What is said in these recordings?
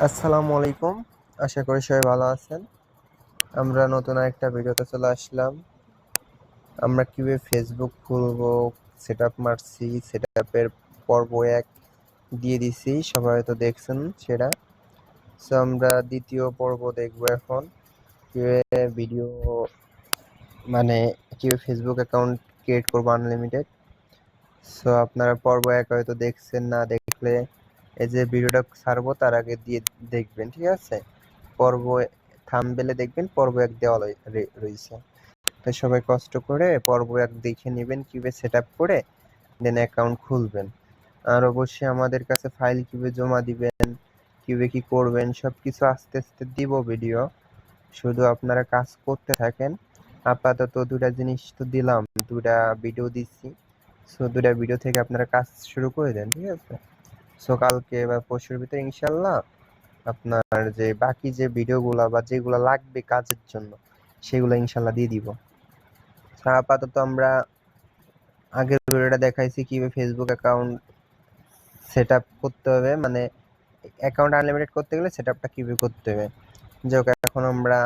আসসালামু আলাইকুম। আশা করি সবাই ভালো আছেন। আমরা নতুন আরেকটা ভিডিওতে চলে আসলাম। আমরা কিভাবে ফেসবুক খুলবো সেটআপ মারছি, সেটআপের পর্ব ১ দিয়ে দিছি। সবাই হয়তো দেখছেন সেটা। সো আমরা দ্বিতীয় পর্ব দেখবো এখন। কিভাবে ভিডিও মানে কিভাবে ফেসবুক অ্যাকাউন্ট ক্রিয়েট করবো আনলিমিটেড। সো আপনারা পর্ব ১ হয়তো দেখছেন, না দেখলে এই যে ভিডিওটা ছাড়বো তার আগে দিয়ে দেখবেন, ঠিক আছে? পর্ব থাম্বনেলে দেখবেন পর্ব ১ দেওয়া রয়েছে। তো সবাই কষ্ট করে পর্ব ১ দেখে নেবেন কিভাবে সেটআপ করে দেন অ্যাকাউন্ট খুলবেন। আর অবশ্যই আমাদের কাছে ফাইল কিভাবে জমা দিবেন, কিভাবে কি করবেন সবকিছু আস্তে আস্তে দিব ভিডিও। শুধু আপনারা কাজ করতে থাকেন। আপাতত ২টা জিনিস তো দিলাম, ২টা ভিডিও দিচ্ছি। সো ২টা ভিডিও থেকে আপনারা কাজ শুরু করে দেন, ঠিক আছে? সো কালকে বা পরশুর ভিতরে ইনশাল্লাহ আপনার যে বাকি যে ভিডিওগুলা বা যেগুলা লাগবে কাজের জন্য সেগুলো ইনশাল্লাহ দিয়ে দিব। আপাতত আমরা আগের ভিডিওটা দেখাইছি কিভাবে ফেসবুক অ্যাকাউন্ট সেটআপ করতে হবে, মানে অ্যাকাউন্ট আনলিমিটেড করতে গেলে সেটআপটা কিভাবে করতে হবে। যাই হোক, এখন আমরা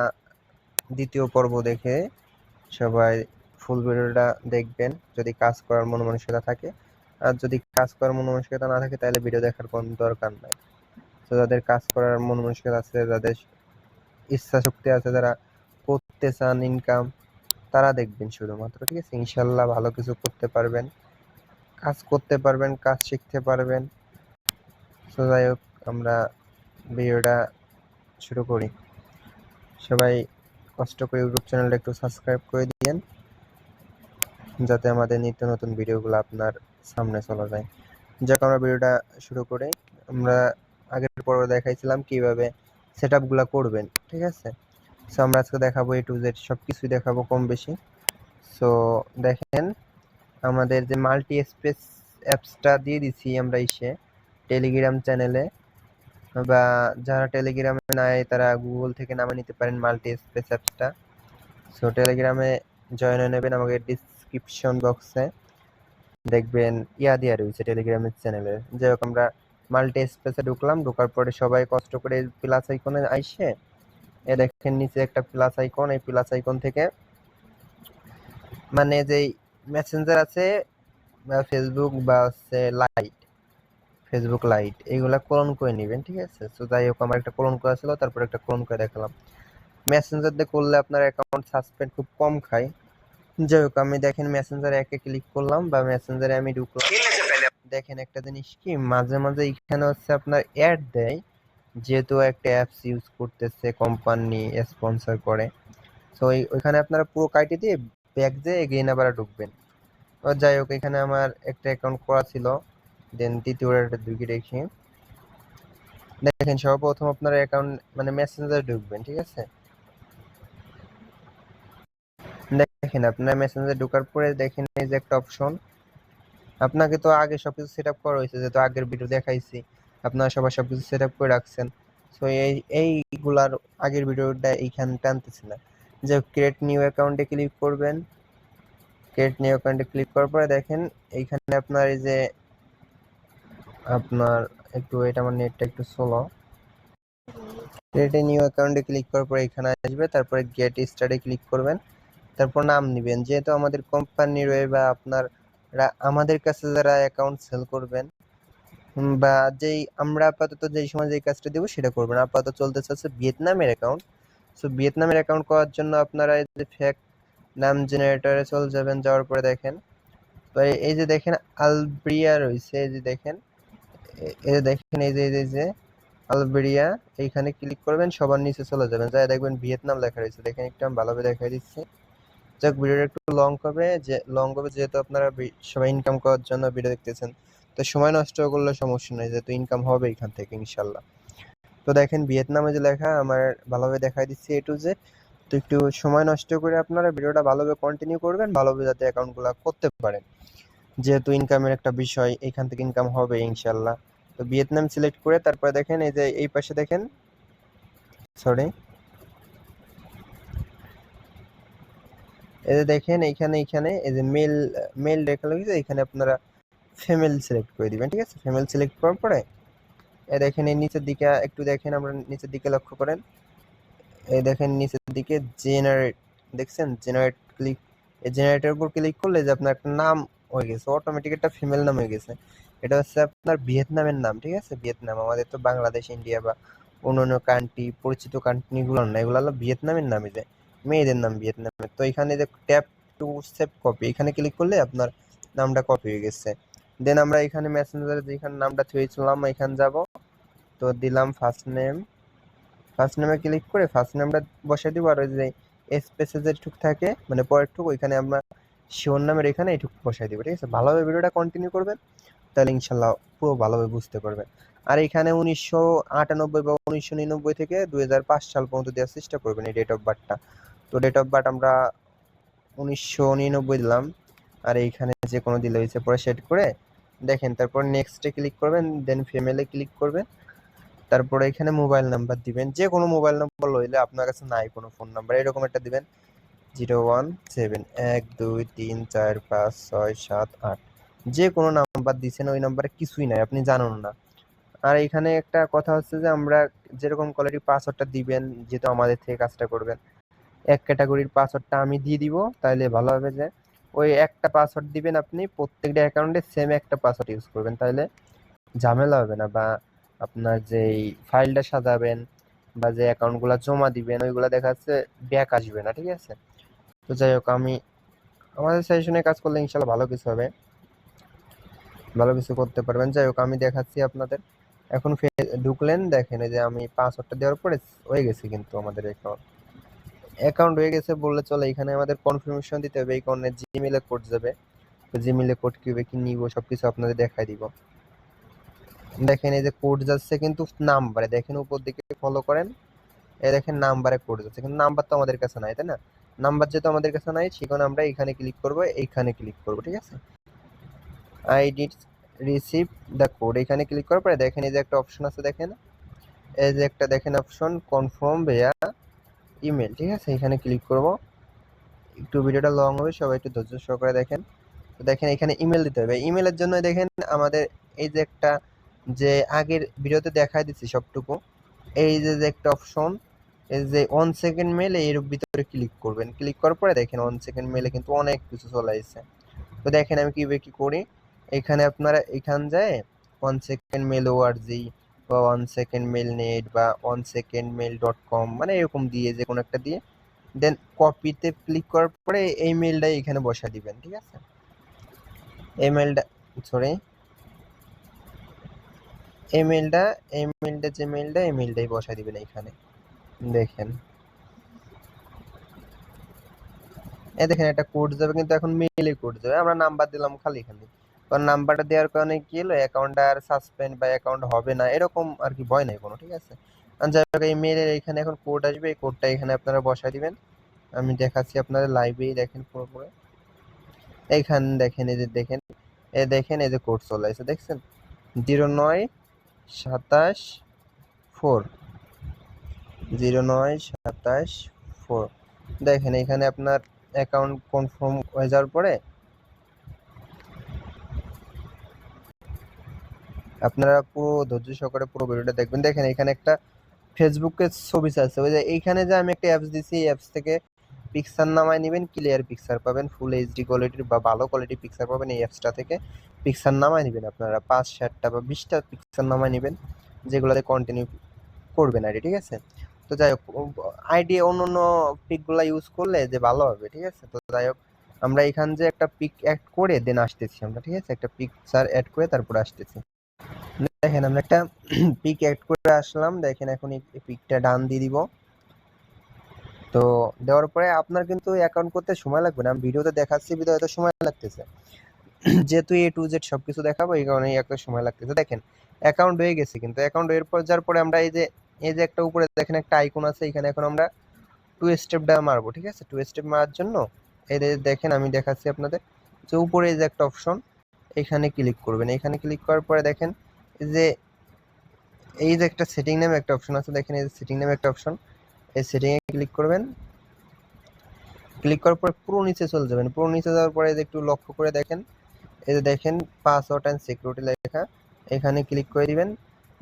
দ্বিতীয় পর্ব দেখে সবাই ফুল ভিডিওটা দেখবেন যদি কাজ করার মন মানসিকতা থাকে। আর যদি কাজ করার মন মানসিকতা না থাকে তাহলে ভিডিও দেখার কোনো দরকার নাই। তো যাদের কাজ করার মন মানসিকতা আছে, যাদের ইচ্ছা শক্তি আছে, যারা করতে চান ইনকাম, তারা দেখবেন শুধুমাত্র, ঠিক আছে? ইনশাল্লাহ ভালো কিছু করতে পারবেন, কাজ করতে পারবেন, কাজ শিখতে পারবেন। তো যাই হোক, আমরা ভিডিওটা শুরু করি। সবাই কষ্ট করে ইউটিউব চ্যানেলটা একটু সাবস্ক্রাইব করে দিয়েন যাতে আমাদের নিত্য নতুন ভিডিওগুলো আপনার সামনে চলে যায়। যাক, আমরা ভিডিওটা শুরু করি। আমরা আগের পর্বে দেখাইছিলাম কিভাবে সেটআপগুলো করবেন, ঠিক আছে? সো আমরা আজকে দেখাবো A to Z সব কিছুই দেখাবো কম বেশি। সো দেখেন, আমাদের যে মাল্টি স্পেস অ্যাপসটা দিয়ে দিছি আমরা টেলিগ্রাম চ্যানেলে, বা যারা টেলিগ্রামে নাই তারা গুগল থেকে নামে নিতে পারেন মাল্টি স্পেস অ্যাপসটা। সো টেলিগ্রামে জয়েন হয়ে নেবেন। আমাকে ডিসক্রিপশন বক্সে দেখবেন দেওয়া রয়েছে টেলিগ্রামের চ্যানেলের। যাই হোক, আমরা মাল্টি স্পেসে ঢুকলাম। ঢোকার পরে সবাই কষ্ট করে প্লাস আইকনে আইসে দেখেন নিচে একটা প্লাস আইকন, এই প্লাস আইকন থেকে মানে যেই মেসেঞ্জার আছে ফেসবুক বা হচ্ছে ফেসবুক লাইট, এইগুলা ক্লোন করে নেবেন, ঠিক আছে? তো যাই হোক, আমার একটা ক্লোন করা ছিল, তারপর একটা ক্লোন করে দেখালাম। মেসেঞ্জার দিয়ে করলে আপনার অ্যাকাউন্ট সাসপেন্ড খুব কম খায়। যাই হোক, আমি দেখেন মেসেঞ্জার ১-এ ক্লিক করলাম বা মেসেঞ্জারে আমি ঢুকলাম। দেখেন একটা জিনিস কি, মাঝে মাঝে এখানে হচ্ছে আপনার অ্যাড দেয়, যেহেতু একটা অ্যাপস ইউজ করতেছে, কোম্পানি স্পন্সর করে। তো ওইখানে আপনারা পুরো কাইটে দিয়ে ব্যাক দিয়ে এগেইন আবার ঢুকবেন। যাই হোক, এখানে আমার একটা অ্যাকাউন্ট করা ছিল, দেন দ্বিতীয়টা ঢুকে দেখি। দেখেন সর্বপ্রথম আপনার অ্যাকাউন্ট মানে মেসেঞ্জার ঢুকবেন, ঠিক আছে? দেখেন আপনার মেসেঞ্জার ঢোকার পরে দেখেন এই যে একটা অপশন, আপনাকে তো আগে সবকিছু সেট আপ করা হয়েছে, যেহেতু আগের ভিডিও দেখাইছি আপনারা সবাই সবকিছু সেট আপ করে রাখছেন। সো এইগুলার আগের ভিডিওটা এইখানে টানতেছে না। যে ক্রিয়েট নিউ অ্যাকাউন্টে ক্লিক করবেন। ক্রিয়েট নিউ অ্যাকাউন্টে ক্লিক করার পরে দেখেন এইখানে আপনার এই যে আপনার একটু এটা, আমার নেটটা একটু স্লো। ক্রিয়েট নিউ অ্যাকাউন্টে ক্লিক করার পরে এখানে আসবে, তারপরে গেট স্টার্টে ক্লিক করবেন। তারপর নাম নিবেন, যেহেতু আমাদের কোম্পানির ওয়ে বা আপনার আমাদের কাছে যারা অ্যাকাউন্ট সেল করবেন বা যেই আমরা আপাতত যেই সময় যেই কাজটা দেবো সেটা করবেন। আপাতত চলতে চাচ্ছে ভিয়েতনামের অ্যাকাউন্ট। সো ভিয়েতনামের অ্যাকাউন্ট করার জন্য আপনারা এই যে ফেক নাম জেনারেটরে চলে যাবেন। যাওয়ার পরে দেখেন তো এই যে দেখেন আলবেরিয়া রয়েছে, এই যে দেখেন এই যে দেখেন এই যে আলবেরিয়া, এইখানে ক্লিক করবেন, সবার নিচে চলে যাবেন, যাই দেখবেন ভিয়েতনাম লেখা রয়েছে। দেখেন একটু আমি ভালোভাবে দেখাই দিচ্ছি। যাক, ভিডিওটা একটু লং হবে যেহেতু আপনারা সবাই ইনকাম করার জন্য ভিডিও দেখতেছেন, তো সময় নষ্ট করলে সমস্যা নেই, যেহেতু ইনকাম হবে এখান থেকে ইনশাল্লাহ। তো দেখেন ভিয়েতনামে যে লেখা, আমার ভালোভাবে দেখাই দিচ্ছি A to Z। তো একটু সময় নষ্ট করে আপনারা ভিডিওটা ভালোভাবে কন্টিনিউ করবেন, ভালোভাবে যাতে অ্যাকাউন্টগুলো করতে পারেন, যেহেতু ইনকামের একটা বিষয়, এখান থেকে ইনকাম হবে ইনশাল্লাহ। তো ভিয়েতনাম সিলেক্ট করে তারপরে দেখেন এই যে এই পাশে দেখেন, সরি, এই যে দেখেন এইখানে এই যে মেল লেখা রয়েছে, এখানে আপনারা ফিমেল সিলেক্ট করে দিবেন, ঠিক আছে? ফিমেল সিলেক্ট করার পরে এই দেখেন এই নিচের দিকে একটু দেখেন, আমরা নিচের দিকে লক্ষ্য করেন, এই দেখেন নিচের দিকে জেনারেট, দেখছেন জেনারেট ক্লিক, এই জেনারেটের উপর ক্লিক করলে যে আপনার একটা নাম হয়ে গেছে, অটোমেটিক একটা ফিমেল নাম হয়ে গেছে। এটা হচ্ছে আপনার ভিয়েতনামের নাম, ঠিক আছে, ভিয়েতনাম। আমাদের তো বাংলাদেশ, ইন্ডিয়া বা অন্যান্য কান্ট্রি, পরিচিত কান্ট্রিগুলো না, এগুলো হলো ভিয়েতনামের নামই যায়, মেয়েদের নাম ভিয়েতনামের। তো এখানে যে ট্যাপ টু সেভ কপি, এখানে ক্লিক করলে আপনার নামটা কপি হয়ে গেছে। দেন আমরা এখানে মেসেঞ্জারে যেখানে নামটা থুয়েছিলাম এখানে যাব, তো দিলাম ফার্স্ট নেম, ফার্স্ট নেমে ক্লিক করে ফার্স্ট নেমটা বসাই দিব, আর ওই যে স্পেসে যেটুক থাকে মানে পরেরটুক ওইখানে আমরা শিওর নামের এখানে এইটুকু বসাই দিব, ঠিক আছে। ভালোভাবে ভিডিওটা কন্টিনিউ করবেন, তাহলে ইনশাল্লাহ পুরো ভালোভাবে বুঝতে পারবেন। আর এখানে 1998 বা 1999 থেকে 2005 সাল পর্যন্ত দেওয়ার চেষ্টা করবেন এই ডেট অফ বার্থটা। তো ডেট অফ বার্থ আমরা 1999 দিলাম, আর এইখানে যে কোনো দিলে হয়েছে, পরে সেট করে দেখেন, তারপর নেক্সটে ক্লিক করবেন, দেন ফিমেলে ক্লিক করবেন, তারপরে এখানে মোবাইল নাম্বার দিবেন, যে কোনো মোবাইল নাম্বার লইলে, আপনার কাছে নাই কোনো ফোন নাম্বার, এরকম একটা দিবেন 017 1 2 3 4 5 6 7 8, যে কোনো নাম্বার দিচ্ছেন ওই নাম্বারে কিছুই নাই, আপনি জানেন না। আর এখানে একটা কথা হচ্ছে যে আমরা যেরকম কোয়ালিটি পাসওয়ার্ডটা দিবেন, যেহেতু আমাদের থেকে কাজটা করবেন, এক ক্যাটাগরির পাসওয়ার্ডটা আমি দিয়ে দিব, তাহলে ভালো হবে যে ওই একটা পাসওয়ার্ড দিবেন, আপনি প্রত্যেকটা অ্যাকাউন্টে সেম একটা পাসওয়ার্ড ইউজ করবেন, তাহলে ঝামেলা হবে না। বা আপনার যেই ফাইলটা সাজাবেন বা যে অ্যাকাউন্টগুলো জমা দিবেন ওইগুলো দেখা যাচ্ছে ব্যাক আসবে না, ঠিক আছে। তো যাই হোক, আমি আমাদের সেশনে কাজ করলে ইনশাল্লাহ ভালো কিছু হবে, ভালো কিছু করতে পারবেন। যাই হোক, আমি দেখাচ্ছি আপনাদের। এখন ঢুকলেন, দেখেন এই যে আমি পাসওয়ার্ডটা দেওয়ার পরে হয়ে গেছে, কিন্তু আমাদের অ্যাকাউন্ট হয়ে গেছে বললে চলে। এখানে আমাদের কনফার্মেশন দিতে হবে, এই কারণে জিমেলে কোড যাবে, তো জিমেলে কোড কিভাবে কি নিব সবকিছু আপনাদের দেখাই দিব। দেখেন এই যে কোড যাচ্ছে কিন্তু নাম্বারে, দেখেন উপর দিকে ফলো করেন, এই দেখেন নাম্বারে কোড যাচ্ছে, কিন্তু নাম্বার তো আমাদের কাছে নাই, তাই না। নাম্বার যেহেতু আমাদের কাছে নাই, সেখানে আমরা এখানে ক্লিক করব, এইখানে ক্লিক করব, ঠিক আছে। I did receive the code, এখানে ক্লিক করার পরে দেখেন এই যে একটা অপশন আছে, দেখেন এই যে একটা দেখেন অপশন কনফার্ম ভাইয়া ইমেল, ঠিক আছে, এখানে ক্লিক করব। একটু ভিডিওটা লং হবে, সবাই একটু ধৈর্য সহকারে দেখেন। তো দেখেন এখানে ইমেল দিতে হবে, ইমেলের জন্য দেখেন আমাদের এই যে একটা, যে আগের ভিডিওতে দেখাই দিচ্ছি সবটুকু, এই যে একটা অপশন, এই যে 1 সেকেন্ড মেল, এর ভিতরে ক্লিক করবেন। ক্লিক করার পরে দেখেন 1 সেকেন্ড মেলে কিন্তু অনেক কিছু চলে আসছে। তো দেখেন আমি কিভাবে কি করি, এখানে আপনারা এখান যায় 1 সেকেন্ড মেল ওআরজি বা 1 সেকেন্ড মেল নেট বা 1 সেকেন্ড মেল .com, মানে এরকম দিয়ে যে কোনো একটা দিয়ে, দেন কপিতে ক্লিক করার পরে এই মেলটা এখানে বসা দিবেন, ঠিক আছে। এই মেলটা, সরি, এই মেলটা, যে মেলটা, এই মেলটাই বসা দিবেন এইখানে। দেখেন এই দেখেন একটা কোড যাবে, কিন্তু এখন মেইলে কোড যাবে, আমরা নাম্বার দিলাম খালি খালি, কারণ নাম্বারটা দেওয়ার কারণে কি হলো, অ্যাকাউন্টটা আর সাসপেন্ড বা অ্যাকাউন্ট হবে না এরকম আর কি, ভয় নাই কোনো, ঠিক আছে। আর যাই হোক, এই মেইলের এখানে এখন কোড আসবে, এই কোডটা এখানে আপনারা বসাই দিবেন। আমি দেখাচ্ছি আপনাদের লাইভেই, দেখেন পুরোপুরি এইখানে দেখেন, এই যে দেখেন, এই যে কোড চলে আসছে, দেখছেন 0927 4, 0927 4। দেখেন এখানে আপনার অ্যাকাউন্ট কনফার্ম হয়ে যাওয়ার পরে আপনারা পুরো ধৈর্য সহকারে পুরো ভিডিওটা দেখবেন। দেখেন এখানে একটা ফেসবুকের ছবি আছে, ওই যে এইখানে যে আমি একটা অ্যাপস দিছি, এই অ্যাপস থেকে পিকচার নামায় নেবেন, ক্লিয়ার পিকচার পাবেন, ফুল এইচডি কোয়ালিটির বা ভালো কোয়ালিটির পিকচার পাবেন। এই অ্যাপসটা থেকে পিকচার নামায় নেবেন, আপনারা 5-7টা বা 20টা পিকচার নামায় নেবেন, যেগুলোতে কন্টিনিউ করবেন আইডি, ঠিক আছে। তো যাই হোক, আইডি অন্য অন্য পিকগুলো ইউজ করলে যে ভালো হবে, ঠিক আছে। তো যাই হোক, আমরা এখান যে একটা পিক অ্যাড করে দেন আসতেছি আমরা, ঠিক আছে, একটা পিকচার অ্যাড করে তারপরে আসতেছি। দেখেন আমরা একটা পিক অ্যাড করে আসলাম, দেখেন এখন এই পিকটা ডান দিয়ে দিব। তো দেওয়ার পরে আপনার কিন্তু অ্যাকাউন্ট করতে সময় লাগবে না, আমি ভিডিওতে দেখাচ্ছি ভিডিও এত সময় লাগতেছে, যেহেতু A to Z সবকিছু দেখাবো এই কারণে একটা সময় লাগতেছে। দেখেন অ্যাকাউন্ট হয়ে গেছে, কিন্তু অ্যাকাউন্ট এর পর যাওয়ার পরে আমরা এই যে একটা উপরে দেখেন একটা আইকন আছে, এখানে এখন আমরা 2 স্টেপ মারবো, ঠিক আছে। 2 স্টেপ মারার জন্য এই যে দেখেন আমি দেখাচ্ছি আপনাদের, যে উপরে যে একটা অপশন, এখানে ক্লিক করবেন। এখানে ক্লিক করার পরে দেখেন এই যে একটা সেটিং নামে একটা অপশন আছে, দেখেন এই যে সেটিং নামে একটা অপশন, এই সেটিং এ ক্লিক করবেন। ক্লিক করার পরে পুরো নিচে চলে যাবেন, পুরো নিচে যাওয়ার পরে একটু লক্ষ্য করে দেখেন, এই যে দেখেন পাসওয়ার্ড অ্যান্ড সিকিউরিটি লেখা, এখানে ক্লিক করে দিবেন।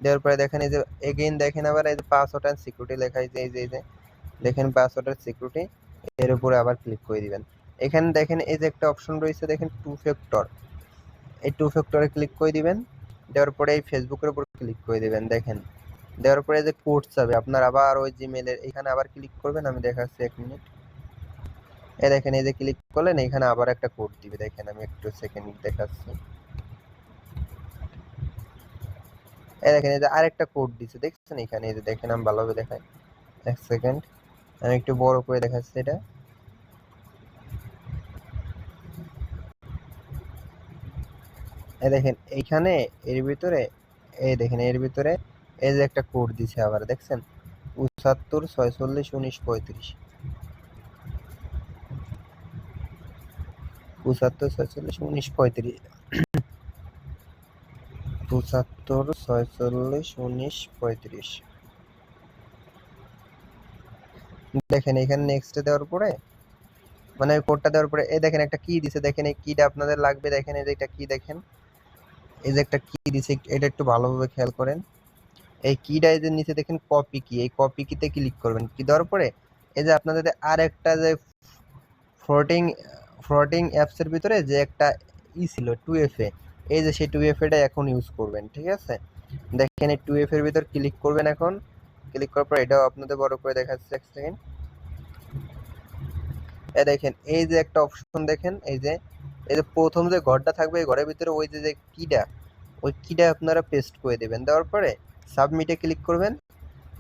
দেওয়ার পরে দেখেন এই যে এগেইন দেখেন আবার এই যে পাসওয়ার্ড এন্ড সিকিউরিটি লেখা আছে, এই যে দেখেন পাসওয়ার্ড এন্ড সিকিউরিটি, এর উপরে আবার ক্লিক করে দিবেন। এখানে দেখেন এই যে একটা অপশন রয়েছে দেখেন টু ফ্যাক্টর, এই টু ফ্যাক্টরে ক্লিক করে দিবেন। দেওয়ার পরে এই ফেসবুকের উপর ক্লিক করে দিবেন। দেখেন দেওয়ার পরে যে কোড যাবে আপনার আবার ওই জিমেলের এখানে আবার ক্লিক করবেন। আমি দেখাচ্ছি 1 মিনিট। এই দেখেন এই যে ক্লিক করলেন, এখানে আবার একটা কোড দিবে। দেখেন আমি একটু সেকেন্ড দেখাচ্ছি। এই দেখেন এই যে আরেকটা কোড দিছে, দেখছেন এখানে এই যে দেখেন আমি ভালোভাবে দেখাই 1 সেকেন্ড, আমি একটু বড় করে দেখাচ্ছি এটা। এই দেখেন এইখানে এর ভিতরে, এই দেখেন এর ভিতরে এই যে একটা কোড দিছে আবার, দেখছেন 75 46 19 35, 75 46 19 35, 75 46 19 35। দেখেন এখানে নেক্সট দেওয়ার পরে মানে কোডটা দেওয়ার পরে এই দেখেন একটা কি দিছে, দেখেন এই কিটা আপনাদের লাগবে। দেখেন এই যে একটা কি, দেখেন এই যে একটা কি দিছে, এটা একটু ভালোভাবে খেয়াল করেন। এই কিটা এই যে নিচে দেখেন কপি কি, এই কপি কিতে ক্লিক করবেন। কি দেওয়ার পরে এই যে আপনাদের আর একটা যে ফ্লোটিং ফ্লোটিং অ্যাপস এর ভিতরে যে একটা ছিল 2FA, এই যে সেই 2FA টা এখন ইউজ করবেন, ঠিক আছে। দেখেন এই 2FA এর ভিতর ক্লিক করবেন। এখন ক্লিক করার পর এটাও আপনাদের বড় করে দেখাচ্ছি 1 সেকেন্ড। এই দেখেন এই যে একটা অপশন দেখেন, এই যে প্রথম যে ঘরটা থাকবে এই ঘরের ভিতরে ওই যে কিটা, ওই কিটা আপনারা পেস্ট করে দেবেন। দেওয়ার পরে সাবমিটে ক্লিক করবেন।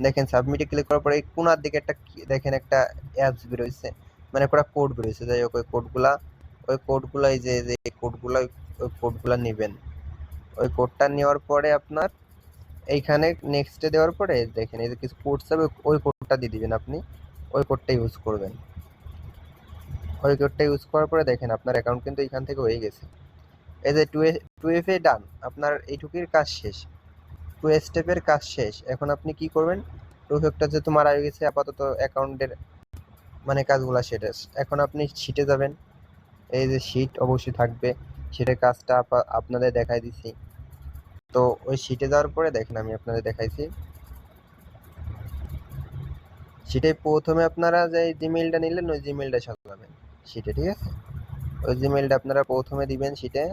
দেখেন সাবমিটে ক্লিক করার পরে এই কোনার দিকে একটা দেখেন একটা অ্যাপস বেরোইছে, মানে একটা কোড বেরোইছে। যাই হোক ওই কোডগুলা এই যে কোডগুলা ওই কোডগুলা নেবেন। ওই কোডটা নেওয়ার পরে আপনার এইখানে নেক্সটে দেওয়ার পরে দেখেন এই যে কিছু কোড যাবে, ওই কোডটা দিয়ে দিবেন। আপনি ওই কোডটা ইউজ করবেন। ওই কোডটা ইউজ করার পরে দেখেন আপনার অ্যাকাউন্ট কিন্তু এখান থেকে হয়ে গেছে। এই যে 2FA ডান, আপনার এইটুকুর কাজ শেষ, 2 স্টেপের কাজ শেষ। এখন আপনি কি করবেন, 2 ফ্যাক্টর যেহেতু মারা গেছে আপাতত অ্যাকাউন্টের মানে কাজগুলো শেষ। এখন আপনি শিটে যাবেন। এই যে শিট অবশ্যই থাকবে, শিটের কাজটা আপনাদের দেখাই দিছি। তো ওই শিটে যাওয়ার পরে দেখেন আমি আপনাদের দেখাইছি। শিটে প্রথমে আপনারা যে জিমেইলটা নিলেন ওই জিমেইলটা সাজাবেন শিটে, ঠিক আছে। ওই জিমেইলটা আপনারা প্রথমে দিবেন শিটে।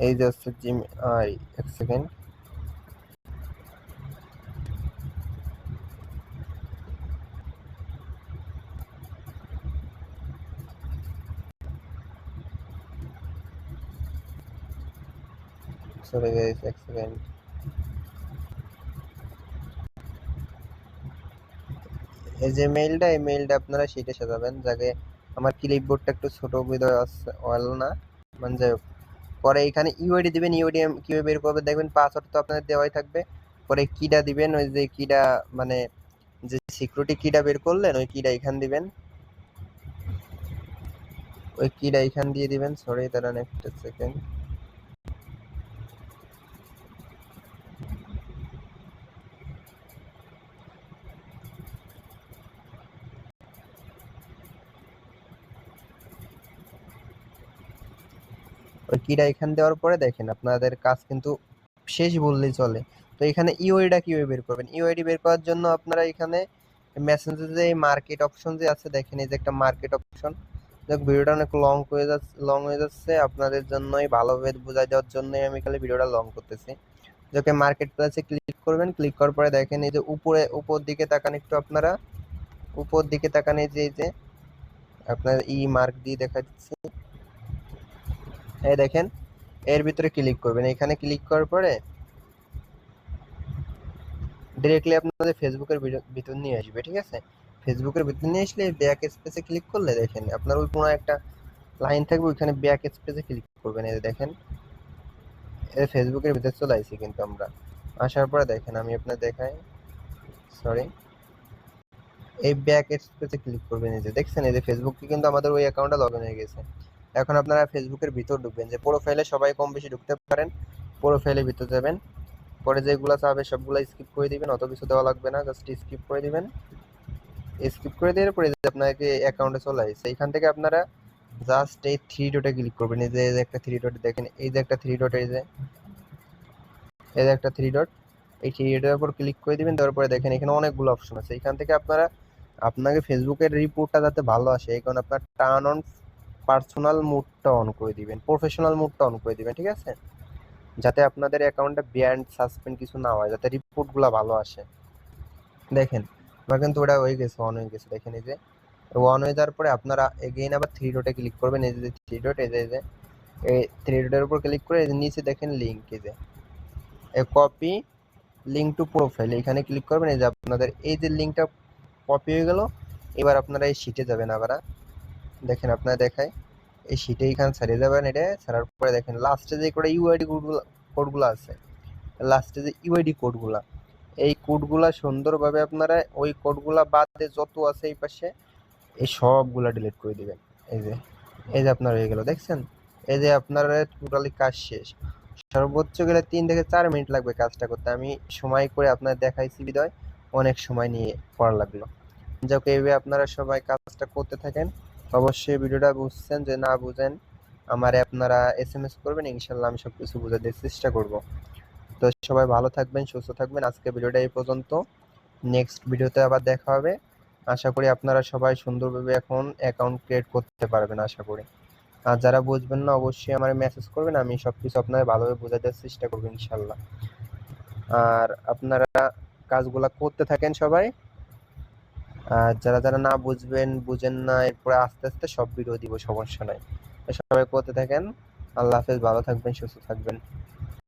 এই যে হচ্ছে Gmail, 1 second. Sorry guys 1 second. এই যে মেইলটা, এই মেইলটা আপনারা শিটে সাজাবেন। যাকে আমার ক্লিপবোর্ডটা একটু ছোট বিধয় আছে ওয়াল না, মানে যাই হোক। পরে এখানে ইউআইডি দিবেন। ইউআইডি কিভাবে বের করবে দেখবেন, পাসওয়ার্ড তো আপনাদের দেওয়াই থাকবে। পরে কিটা দিবেন, ওই যে কিটা মানে যে সিকিউরিটি কিটা বের করলেন ওই কিটা এখান দিবেন, ওই কিটা এখান দিয়ে দিবেন। সরি দাঁড়ান একটা সেকেন্ড। ওই কিটা এখান দেওয়ার পরে দেখেন আপনাদের কাজ কিন্তু শেষ বললেই চলে। তো এখানে ইউআইডিটা কিভাবে বের করবেন, ইউআইডি বের করার জন্য আপনারা এখানে মেসেঞ্জারে যে মার্কেট অপশন যে আছে দেখেন, এই যে একটা মার্কেট অপশন। দেখ ভিডিওটা অনেক লং হয়ে যাচ্ছে আপনাদের জন্যই ভালোভাবে বোঝাই দেওয়ার জন্যই আমি খালি ভিডিওটা লং করতেছি। যাকে মার্কেট প্লেসে ক্লিক করবেন। ক্লিক করার পরে দেখেন এই যে উপর দিকে তাকান একটু আপনারা, উপর দিকে তাকান। এই যে আপনার মার্ক দিয়ে দেখা দিচ্ছে, এই দেখেন এর ভিতরে ক্লিক করবেন। এখানে ক্লিক করার পরে ডিরেক্টলি আপনাদের ফেসবুকের ভিতর নিয়ে আসবে, ঠিক আছে। ফেসবুকের ভিতর নিয়ে আসলে ব্যাক স্পেসে ক্লিক করলে দেখেন আপনার ওই কোনো একটা লাইন থাকবে, ওইখানে ব্যাক স্পেসে ক্লিক করবেন। এই দেখেন এই ফেসবুকের ভিতর চলে আসছি কিন্তু আমরা। আসার পরে দেখেন আমি আপনাদের দেখাই, সরি, এই ব্যাক স্পেসে ক্লিক করবেন। এই যে দেখছেন এই যে ফেসবুকে কিন্তু আমাদের ওই অ্যাকাউন্টটা লগ ইন হয়ে গেছে। এখন আপনারা ফেসবুকের ভিতর ঢুকবেন, যে প্রোফাইলে সবাই কম বেশি ঢুকতে পারেন। প্রোফাইলের ভিতর যাবেন, পরে যেগুলো চাবে সবগুলো স্কিপ করে দিবেন, অত কিছু দেওয়া লাগবে না, জাস্ট স্কিপ করে দিবেন। স্কিপ করে দেওয়ার পরে আপনাকে অ্যাকাউন্টে চলে আসছে। এখান থেকে আপনারা জাস্ট এই থ্রি ডটে ক্লিক করবেন। এই যে একটা থ্রি ডট দেখেন, এই যে একটা থ্রি ডট, এই যে একটা থ্রি ডট, এই থ্রি ডটের উপর ক্লিক করে দিবেন। দেওয়ার পরে দেখেন এখানে অনেকগুলো অপশন আছে। এখান থেকে আপনাকে ফেসবুকের রিপোর্টটা যাতে ভালো আসে এই কারণে আপনার টার্ন অন পার্সোনাল মোডটা অন করে দিবেন, প্রফেশনাল মোডটা অন করে দিবেন, ঠিক আছে? যাতে আপনাদের অ্যাকাউন্টে ব্যান্ড সাসপেন্ড কিছু না হয়, যাতে রিপোর্টগুলো ভালো আসে। দেখেন আমার কিন্তু ওটা হয়ে গেছে, অন হয়ে গেছে। দেখেন এই যে অন হয়ে যাওয়ার পরে আপনারা এগেইন আবার থ্রি ডটে ক্লিক করবেন। এই যে থ্রি ডট, এই যে এই থ্রি ডটের উপর ক্লিক করে এই যে নিচে দেখেন লিঙ্ক, এই যে কপি লিঙ্ক টু প্রোফাইল, এখানে ক্লিক করবেন। এই যে আপনাদের এই যে লিঙ্কটা কপি হয়ে গেল। এবার আপনারা এই শিটে যাবেন। আবার দেখেন আপনারা দেখায় এই শিটে এখানে ছাড়িয়ে যাবেন। এটা ছাড়ার পরে দেখেন লাস্টে যে করে ইউআইডি কোডগুলো আছে, লাস্টে যে ইউআইডি কোডগুলা, এই কোডগুলা সুন্দরভাবে আপনারা ওই কোডগুলা বাদে যত আছে এই পাশে এই সবগুলা ডিলিট করে দিবেন। এই যে আপনার হয়ে গেল, দেখছেন? এই যে আপনার টোটালি কাজ শেষ। সর্বোচ্চ গেলে 3 থেকে 4 মিনিট লাগবে কাজটা করতে। আমি সময় করে আপনার দেখাইছি বিধায় অনেক সময় নিয়ে করা লাগলো। যাক, এইভাবে আপনারা সবাই কাজটা করতে থাকেন। অবশ্যই ভিডিওটা বুঝছেন, যে না বুঝেন আমারে আপনারা এসএমএস করবেন, ইনশাল্লাহ আমি সবকিছু বুঝে দেওয়ার চেষ্টা করব। তো সবাই ভালো থাকবেন, সুস্থ থাকবেন। আজকে ভিডিওটা এই পর্যন্ত। নেক্সট ভিডিওতে আবার দেখা হবে। আশা করি আপনারা সবাই সুন্দরভাবে এখন অ্যাকাউন্ট ক্রিয়েট করতে পারবেন আশা করি। আর যারা বুঝবেন না অবশ্যই আমার মেসেজ করবেন, আমি সবকিছু আপনাদের ভালোভাবে বোঝাতে দেওয়ার চেষ্টা করবো ইনশাল্লাহ। আর আপনারা কাজগুলা করতে থাকেন সবাই। আর যারা যারা না বুঝেন না, এরপরে আস্তে আস্তে সব ভিডিও দিব, সমস্যা নাই। সবাই করতে থাকেন। আল্লাহ হাফেজ, ভালো থাকবেন, সুস্থ থাকবেন।